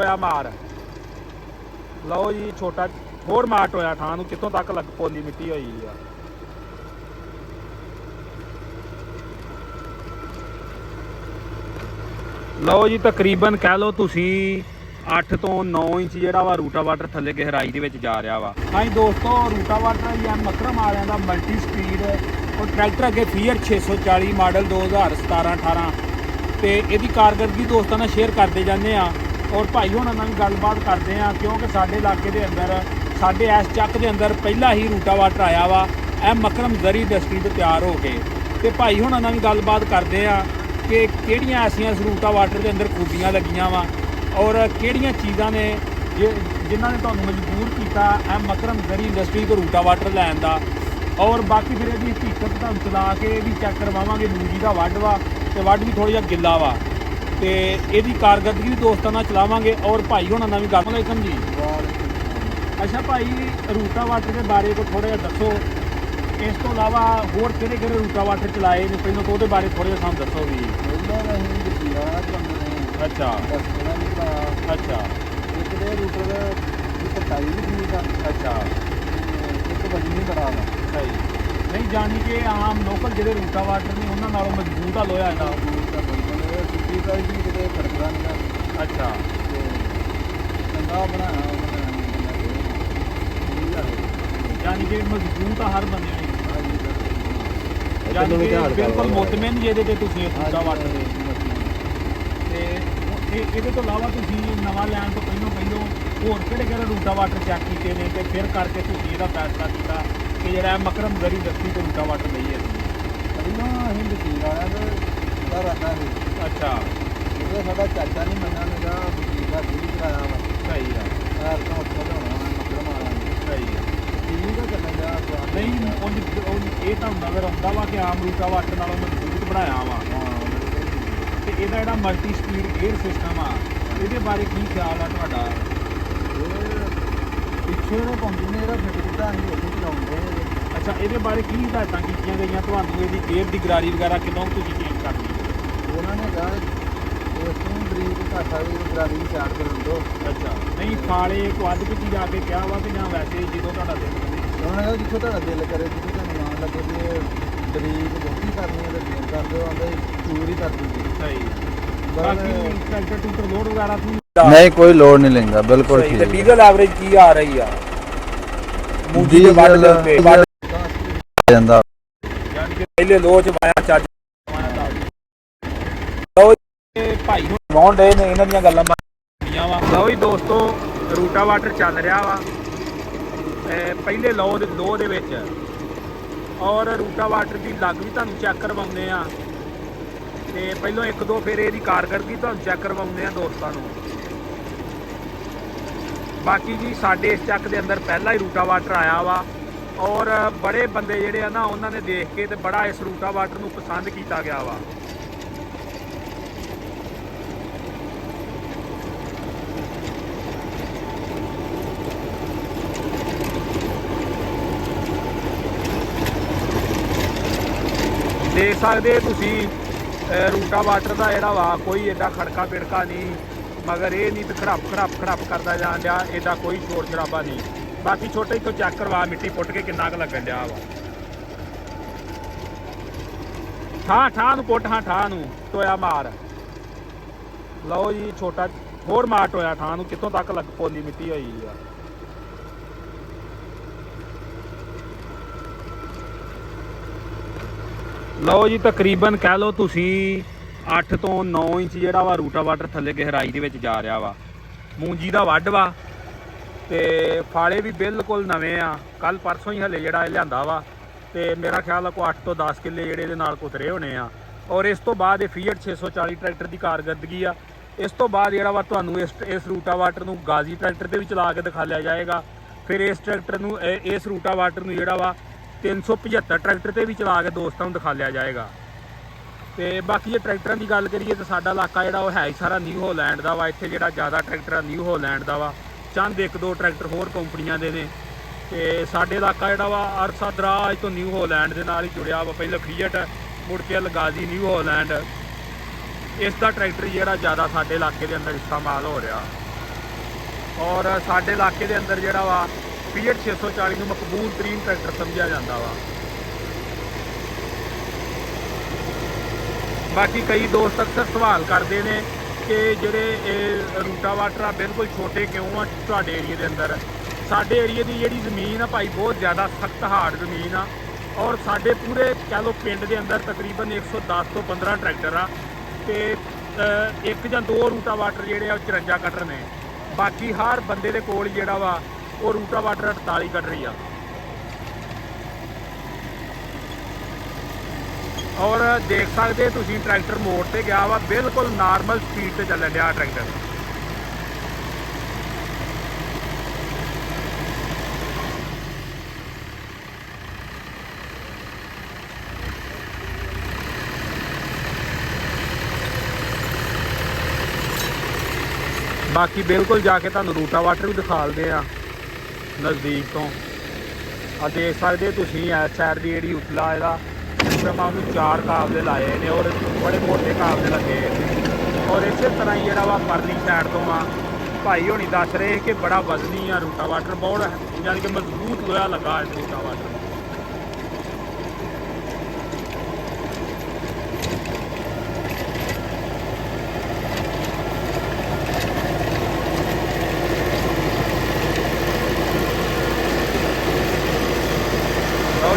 ਹੋਇਆ ਮਾਰ ਲਓ ਜੀ। ਛੋਟਾ ਹੋਰ ਮਾਟ ਹੋਇਆ ਥਾਂ ਨੂੰ, ਕਿੱਥੋਂ ਤੱਕ ਲੱਗ ਪੋਲੀ ਮਿੱਟੀ ਹੋਈ ਆ। ਲਓ ਜੀ, ਤਕਰੀਬਨ ਕਹਿ ਲਓ ਤੁਸੀਂ 8 ਤੋਂ 9 ਇੰਚ ਜਿਹੜਾ ਵਾ ਰੂਟਾਵਾਟਰ ਥੱਲੇ ਗਹਿਰਾਈ ਦੇ ਵਿੱਚ ਜਾ ਰਿਹਾ ਵਾ। ਹਾਂਜੀ ਦੋਸਤੋ, ਰੂਟਾਵਾਟਰ ਜਾਂ ਮਕਰਮ ਵਾਲਿਆਂ ਦਾ ਮਲਟੀ ਸਪੀਡ ਔਰ ਟਰੈਕਟਰ ਅੱਗੇ ਫੀਅਰ 640 ਮਾਡਲ 2017-18 ਤੇ ਇਹਦੀ ਕਾਰਗਰਦਗੀ ਦੋਸਤਾਂ ਨਾਲ ਸ਼ੇਅਰ ਕਰਦੇ ਜਾਂਦੇ ਆ। ਔਰ ਭਾਈ ਹੁਣਾਂ ਨਾਲ ਵੀ ਗੱਲਬਾਤ ਕਰਦੇ ਆ, ਕਿਉਂਕਿ ਸਾਡੇ ਇਲਾਕੇ ਦੇ ਅੰਦਰ ਸਾਡੇ ਇਸ ਚੱਕ ਦੇ ਅੰਦਰ ਪਹਿਲਾ ਹੀ ਰੂਟਾਵਾਟਰ ਆਇਆ ਵਾ ਇਹ ਮਕਰਮ ਜ਼ਰੀ ਇੰਡਸਟਰੀ ਤੋਂ ਤਿਆਰ ਹੋ ਕੇ। ਤੇ ਭਾਈ ਹੁਣਾਂ ਨਾਲ ਵੀ ਗੱਲਬਾਤ ਕਰਦੇ ਆ ਕਿ ਕਿਹੜੀਆਂ ਐਸੀਆਂ ਰੂਟਾਵਾਟਰ ਦੇ ਅੰਦਰ ਖੂਬੀਆਂ ਲੱਗੀਆਂ ਵਾ ਔਰ ਕਿਹੜੀਆਂ ਚੀਜ਼ਾਂ ਨੇ ਜਿਨ੍ਹਾਂ ਨੇ ਤੁਹਾਨੂੰ ਮਜਬੂਰ ਕੀਤਾ ਇਹ ਮਕਰਮ ਜ਼ਰੀ ਇੰਡਸਟਰੀ ਤੋਂ ਰੂਟਾਵਾਟਰ ਲੈਣ ਦਾ। ਔਰ ਬਾਕੀ ਫਿਰ ਇਹਦੀ ਹਕੀਕਤ ਤੁਹਾਨੂੰ ਚਲਾ ਕੇ ਵੀ ਚੈੱਕ ਕਰਵਾਵਾਂਗੇ। ਮੂੰਜੀ ਦਾ ਵੱਢ ਵਾ ਤੇ ਵੱਢ ਵੀ ਥੋੜ੍ਹਾ ਜਿਹਾ ਗਿੱਲਾ ਵਾ ਤੇ ਇਹਦੀ ਕਾਰਗਰਦਗੀ ਵੀ ਦੋਸਤਾਂ ਨਾਲ ਚਲਾਵਾਂਗੇ। ਔਰ ਭਾਈ ਹੁਣਾਂ ਨਾਲ ਵੀ ਗੱਲ ਵਾਲੇਕਮ ਜੀ। ਅੱਛਾ ਭਾਈ, ਰੂਟਾਵਾਟਰ ਦੇ ਬਾਰੇ ਕੋਈ ਥੋੜ੍ਹਾ ਜਿਹਾ ਦੱਸੋ। ਇਸ ਤੋਂ ਇਲਾਵਾ ਹੋਰ ਕਿਹੜੇ ਕਿਹੜੇ ਰੂਟਾਵਾਟਰ ਚਲਾਏ ਨੇ ਪਹਿਲਾਂ ਤੋਂ ਉਹਦੇ ਬਾਰੇ ਥੋੜ੍ਹਾ ਜਿਹਾ ਸਾਨੂੰ ਦੱਸੋ ਵੀ। ਅੱਛਾ ਅੱਛਾ ਇੱਕ ਦੇ ਰੂਟਰ ਦੀ ਕਟਾਈ ਵੀ ਠੀਕ ਆ। ਅੱਛਾ, ਇੱਕ ਵਜਨ ਹੀ ਬੜਾ ਵਾ। ਸਹੀ ਨਹੀਂ, ਜਾਣੀ ਕਿ ਆਮ ਲੋਕਲ ਜਿਹੜੇ ਰੂਟਾਵਾਟਰ ਨੇ ਉਹਨਾਂ ਨਾਲੋਂ ਮਜ਼ਬੂਤ ਆ ਲੋਹਾ ਇਹਦਾ। ਸੁੱਕੀ ਪ੍ਰਾਈਸ ਵੀ ਕਿਤੇ ਖੜਕਦਾ ਨਹੀਂ। ਅੱਛਾ, ਚੰਗਾ ਬਣਾਇਆ ਯਾਨੀ ਕਿ ਮਜ਼ਬੂਤ ਆ ਹਰ ਬੰਦੇ ਨੇ। ਯਾਨੀ ਕਿ ਬਿਲਕੁਲ ਮੁਤਮਿਨ ਜਿਹਦੇ ਤੇ ਤੁਸੀਂ ਰੂਟਾਵਾਟਰ ਦੇ। ਤੇ ਇਹਦੇ ਤੋਂ ਇਲਾਵਾ ਤੁਸੀਂ ਨਵਾਂ ਲੈਣ ਤੋਂ ਪਹਿਲੋਂ ਹੋਰ ਕਿਹੜੇ ਕਿਹੜੇ ਰੂਟਾਵਾਟਰ ਚੈੱਕ ਕੀਤੇ ਨੇ ਤੇ ਫਿਰ ਕਰਕੇ ਤੁਸੀਂ ਇਹਦਾ ਫੈਸਲਾ ਕੀਤਾ ਕਿ ਜਿਹੜਾ ਮਕਰਮ ਜ਼ਰੀ ਇੰਡਸਟਰੀ ਤੋਂ ਰੂਟਾਵਾਟਰ ਲਈਏ ਅਸੀਂ। ਪਹਿਲਾਂ ਅਸੀਂ ਵਕੀਲ ਵਾਲਿਆਂ ਦਾ ਰਾਦਾ ਸੀ। ਅੱਛਾ, ਉਹਦਾ ਸਾਡਾ ਚਾਚਾ ਨਹੀਂ ਮੰਨਿਆ, ਮੇਰਾ ਵਕੀਲ ਦਾ ਵੀ ਕਰਾਇਆ ਵਾ। ਸਹੀ ਆ, ਯਾਰ ਤਾਂ ਉੱਥੇ ਲਿਆਉਣਾ ਮਕਰਮ ਵਾਲਿਆਂ ਨੇ। ਸਹੀ ਆ। ਠੀਕ ਆ, ਚੱਲਣ ਦਾ ਨਹੀਂ ਇਹ ਤਾਂ ਨਜ਼ਰ ਆਉਂਦਾ ਵਾ ਕਿ ਆਮ ਰੂਟਾਵਾਟਰ ਨਾਲੋਂ ਮਜ਼ਬੂਤ ਬਣਾਇਆ ਵਾ। ਤੇ ਇਹਦਾ ਜਿਹੜਾ ਮਲਟੀ ਸਪੀਡ ਗੇਅਰ ਸਿਸਟਮ ਆ ਇਹਦੇ ਬਾਰੇ ਕੀ ਖਿਆਲ ਆ ਤੁਹਾਡਾ? ਪਿੱਛੇ ਉਹ ਕੰਪਨੀ ਨੇ ਇਹਦਾ ਫਿੱਟ ਕੀਤਾ, ਅਸੀਂ ਉੱਥੇ ਚਲਾਉਂਦੇ। ਅੱਛਾ, ਇਹਦੇ ਬਾਰੇ ਕੀ ਹਦਾਇਤਾਂ ਕੀਤੀਆਂ ਗਈਆਂ ਤੁਹਾਨੂੰ? ਇਹਦੀ ਗੇਅਰ ਦੀ ਗਰਾਰੀ ਵਗੈਰਾ ਕਿਦੋਂ ਤੁਸੀਂ ਚੇਂਜ ਕਰਨੀ? ਉਹਨਾਂ ਨੇ ਕਿਹਾ ਉਸ ਤੋਂ ਬਰੀਕ ਘਾਟਾ ਵੀ ਗਰਾਰੀ ਵੀ ਚਾਰ ਕਰ ਦਿਓ। ਅੱਛਾ, ਨਹੀਂ ਫਾਲੇ ਕੋ ਅੱਧ ਕੀਤੀ ਜਾ ਕੇ ਕਿਹਾ ਵਾ ਕਿ ਜਾਂ ਵੈਸੇ ਜਦੋਂ ਤੁਹਾਡਾ ਦਿਲ ਕਰੇ? ਉਹਨਾਂ ਨੇ ਜਿੱਥੋਂ ਤੁਹਾਡਾ ਦਿਲ ਕਰੇ, ਜਿੱਥੇ ਤੁਹਾਨੂੰ ਮਾਣ ਲੱਗੇ ਵੀ ਬਰੀਕ ਬਹੁਤੀ ਕਰਨੀ ਹੈ ਤੇ ਫੇਰ ਕਰ ਦਿਓ, ਆਂਦੇ ਚੂਰ ਹੀ ਕਰ ਦੂਗੀ। ਸਹੀ। ਬਾਕੀ ਟਰੈਕਟਰ ਟੂਟਰ ਲੋਡ ਵਗੈਰਾ ਨਹੀਂ, ਕੋਈ ਲੋਡ ਨਹੀਂ ਲੈਂਦਾ, ਬਿਲਕੁਲ ਠੀਕ। ਤੇ ਡੀਜ਼ਲ ਐਵਰੇਜ ਕੀ ਆ ਰਹੀ ਆ ਮੂੰਜੀ ਦੇ ਵੱਢ ਦੇ ਉੱਤੇ? ਜਾਂਦਾ ਯਾਨੀ ਕਿ ਪਹਿਲੇ ਲੋਚ ਪਾਇਆ ਚੱਜ ਲਓ ਭਾਈ ਹੁਣ ਵਾਉਣ ਡੇ ਨੇ, ਇਹਨਾਂ ਦੀਆਂ ਗੱਲਾਂ ਬਣੀਆਂ ਵਾ। ਲਓ ਜੀ ਦੋਸਤੋ, ਰੂਟਾਵਾਟਰ ਚੱਲ ਰਿਹਾ ਵਾ ਪਹਿਲੇ ਲੋ ਦੇ ਵਿੱਚ। ਔਰ ਰੂਟਾਵਾਟਰ ਦੀ ਲੱਗ ਵੀ ਤੁਹਾਨੂੰ ਚੈੱਕ ਕਰਵਾਉਂਦੇ ਆ ਤੇ ਪਹਿਲਾਂ ਇੱਕ ਦੋ ਫੇਰ ਇਹਦੀ ਕਾਰਗਰਦਗੀ ਤੁਹਾਨੂੰ ਚੈੱਕ ਕਰਵਾਉਂਦੇ ਆ ਦੋਸਤਾਂ ਨੂੰ। ਬਾਕੀ ਜੀ ਸਾਡੇ ਇਸ ਚੱਕ ਦੇ ਅੰਦਰ ਪਹਿਲਾ ਹੀ ਰੂਟਾਵਾਟਰ ਆਇਆ ਵਾ ਔਰ ਬੜੇ ਬੰਦੇ ਜਿਹੜੇ ਆ ਨਾ ਉਹਨਾਂ ਨੇ ਦੇਖ ਕੇ ਤੇ ਬੜਾ ਇਸ ਰੂਟਾਵਾਟਰ ਨੂੰ ਪਸੰਦ ਕੀਤਾ ਗਿਆ ਵਾ। ਦੇਖ ਸਕਦੇ ਤੁਸੀਂ ਰੂਟਾਵਾਟਰ ਦਾ ਜਿਹੜਾ ਵਾ ਕੋਈ ਐਡਾ ਖੜਕਾ ਪਿੜਕਾ ਨਹੀਂ, ਮਗਰ ਇਹ ਨਹੀਂ ਤੇ ਖੜਪ ਕਰਦਾ ਜਾਣ ਡਿਆ, ਇਹਦਾ ਕੋਈ ਸ਼ੋਰ ਸ਼ਰਾਬਾ ਨਹੀਂ। ਬਾਕੀ ਛੋਟੇ ਤੋਂ ਚੈੱਕ ਕਰਵਾ ਮਿੱਟੀ ਪੁੱਟ ਕੇ ਕਿੰਨਾ ਕੁ ਲੱਗਣ ਡਿਆ ਵਾ। ਠਾਹ ਨੂੰ ਪੁੱਟ, ਠਾਹ ਨੂੰ ਟੋਇਆ ਮਾਰ। ਲਓ ਜੀ, ਛੋਟਾ ਹੋਰ ਮਾਰ ਟੋਇਆ ਠਾਹ ਨੂੰ, ਕਿੱਥੋਂ ਤੱਕ ਲੱਗ ਪੋਲੀ ਮਿੱਟੀ ਹੋਈ ਆ। ਲਓ ਜੀ, ਤਕਰੀਬਨ ਕਹਿ ਲਓ ਤੁਸੀਂ 8 ਤੋਂ 9 ਇੰਚ ਜਿਹੜਾ ਵਾ ਰੂਟਾਵਾਟਰ ਥੱਲੇ ਗਹਿਰਾਈ ਦੇ ਵਿੱਚ ਜਾ ਰਿਹਾ ਵਾ। ਮੂੰਜੀ ਦਾ ਵੱਢ ਵਾ ਤੇ ਫਾਲੇ ਵੀ ਬਿਲਕੁਲ ਨਵੇਂ ਆ, ਕੱਲ ਪਰਸੋਂ ਹੀ ਹਲੇ ਜਿਹੜਾ ਇਹ ਲਿਆਂਦਾ ਵਾ ਤੇ ਮੇਰਾ ਖਿਆਲ ਆ ਕੋਈ 8 ਤੋਂ 10 ਕਿੱਲੇ ਜਿਹੜੇ ਇਹਦੇ ਨਾਲ ਕੁਤਰੇ ਹੋਣੇ ਆ। ਔਰ ਇਸ ਤੋਂ ਬਾਅਦ ਇਹ ਫੀਅਟ 640 ਟਰੈਕਟਰ ਦੀ ਕਾਰਗਰਦਗੀ ਆ। ਇਸ ਤੋਂ ਬਾਅਦ ਜਿਹੜਾ ਵਾ ਤੁਹਾਨੂੰ ਇਸ ਰੂਟਾਵਾਟਰ ਨੂੰ ਗਾਜ਼ੀ ਟਰੈਕਟਰ ਦੇ ਵੀ ਚਲਾ ਕੇ ਦਿਖਾ ਲਿਆ ਜਾਏਗਾ। ਫਿਰ ਇਸ ਰੂਟਾਵਾਟਰ ਨੂੰ ਜਿਹੜਾ ਵਾ 375 ਟਰੈਕਟਰ ਤੇ ਵੀ ਚਲਾ ਕੇ ਦੋਸਤਾਂ ਨੂੰ ਦਿਖਾ ਲਿਆ ਜਾਏਗਾ। ਤੇ ਬਾਕੀ ਜੇ ਟਰੈਕਟਰਾਂ ਦੀ ਗੱਲ ਕਰੀਏ ਤਾਂ ਸਾਡਾ ਇਲਾਕਾ ਜਿਹੜਾ ਉਹ ਹੈ ਹੀ ਸਾਰਾ ਨਿਊ ਹੋਲੈਂਡ ਦਾ ਵਾ। ਇੱਥੇ ਜਿਹੜਾ ਜ਼ਿਆਦਾ ਟਰੈਕਟਰ ਆ ਨਿਊ ਹੋਲੈਂਡ ਦਾ ਵਾ, ਚੰਦ ਇੱਕ ਦੋ ਟਰੈਕਟਰ ਹੋਰ ਕੰਪਨੀਆਂ ਦੇ ਨੇ। ਤੇ ਸਾਡੇ ਇਲਾਕਾ ਜਿਹੜਾ ਵਾ ਅਰਸਾ ਦਰਾਜ ਤੋਂ ਨਿਊ ਹੋਲੈਂਡ ਦੇ ਨਾਲ ਹੀ ਜੁੜਿਆ ਵਾ। ਪਹਿਲਾਂ ਫੀਅਟ, ਮੁੜ ਕੇ ਲਗਾਜ਼ੀ, ਨਿਊ ਹੋਲੈਂਡ। ਇਸ ਦਾ ਟਰੈਕਟਰ ਜਿਹੜਾ ਜ਼ਿਆਦਾ ਸਾਡੇ ਇਲਾਕੇ ਦੇ ਅੰਦਰ ਇਸਤੇਮਾਲ ਹੋ ਰਿਹਾ। ਔਰ ਸਾਡੇ ਇਲਾਕੇ ਦੇ ਅੰਦਰ ਜਿਹੜਾ ਵਾ Fiat 640 ਨੂੰ ਮਕਬੂਲ ਤਰੀਨ ਟਰੈਕਟਰ ਸਮਝਿਆ ਜਾਂਦਾ ਵਾ। ਬਾਕੀ ਕਈ ਦੋਸਤ ਅਕਸਰ ਸਵਾਲ ਕਰਦੇ ਨੇ ਕਿ ਜਿਹੜੇ ਇਹ ਰੂਟਾਵਾਟਰ ਆ ਬਿਲਕੁਲ ਛੋਟੇ ਕਿਉਂ ਆ ਤੁਹਾਡੇ ਏਰੀਏ ਦੇ ਅੰਦਰ। ਸਾਡੇ ਏਰੀਏ ਦੀ ਜਿਹੜੀ ਜ਼ਮੀਨ ਆ ਭਾਈ ਬਹੁਤ ਜ਼ਿਆਦਾ ਸਖਤ ਹਾਰਡ ਜ਼ਮੀਨ ਆ, ਔਰ ਸਾਡੇ ਪੂਰੇ ਕਹਿ ਲਓ ਪਿੰਡ ਦੇ ਅੰਦਰ ਤਕਰੀਬਨ 110 ਤੋਂ 15 ਟਰੈਕਟਰ ਆ, ਤੇ ਇੱਕ ਜਾਂ ਦੋ ਰੂਟਾਵਾਟਰ ਜਿਹੜੇ ਆ ਉਹ 54 ਕਟਰ ਨੇ। ਬਾਕੀ ਹਰ ਬੰਦੇ ਦੇ ਕੋਲ ਜਿਹੜਾ ਵਾ ਉਹ ਰੂਟਾਵਾਟਰ 48 ਕਟਰ ਹੀ ਆ। ਔਰ ਦੇਖ ਸਕਦੇ ਤੁਸੀਂ ਟਰੈਕਟਰ ਮੋੜ ਤੇ ਗਿਆ ਵਾ, ਬਿਲਕੁਲ ਨਾਰਮਲ ਸਪੀਡ ਤੇ ਚੱਲਣ ਡਿਆ ਟਰੈਕਟਰ। ਬਾਕੀ ਬਿਲਕੁਲ ਜਾ ਕੇ ਤੁਹਾਨੂੰ ਰੂਟਾਵਾਟਰ ਵੀ ਦਿਖਾਲਦੇ ਆ ਨਜ਼ਦੀਕ ਤੋਂ। ਆ ਦੇਖ ਸਕਦੇ ਤੁਸੀਂ ਇਸ ਸਾਈਡ ਦੀ ਜਿਹੜੀ ਉਤਲਾ ਇਹਦਾ ਸਿਸਟਮ ਆ ਉਹਨੂੰ 4 ਕਾਬਲੇ ਲਾਏ ਨੇ, ਔਰ ਬੜੇ ਮੋਟੇ ਕਾਬਲੇ ਲੱਗੇ ਨੇ। ਔਰ ਇਸੇ ਤਰ੍ਹਾਂ ਹੀ ਜਿਹੜਾ ਵਾ ਪਰਲੀ ਸਾਈਡ ਤੋਂ ਆ ਭਾਈ ਹੋਣੀ ਦੱਸ ਰਹੇ ਕਿ ਬੜਾ ਵਜ਼ਨੀ ਆ ਰੂਟਾਵਾਟਰ, ਬਹੁਤ ਯਾਨੀ ਕਿ ਮਜ਼ਬੂਤ ਲੋਹਾ ਲੱਗਾ ਇਸ ਰੂਟਾਵਾਟਰ।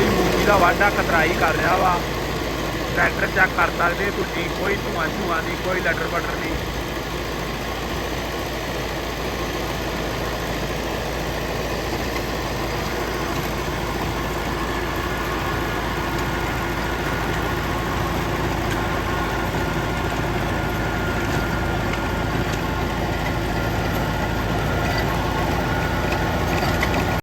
ਮੂੰਗੀ ਦਾ ਵਾਢਾ ਕਤਰਾਈ ਕਰ ਰਿਹਾ ਵਾ, ਟਰੈਕਟਰ ਚੈੱਕ ਕਰ ਸਕਦੇ ਤੁਸੀਂ, ਕੋਈ ਧੂੰਆਂ ਨਹੀਂ, ਕੋਈ ਲੱਟਰ ਪੱਟਰ ਨਹੀਂ।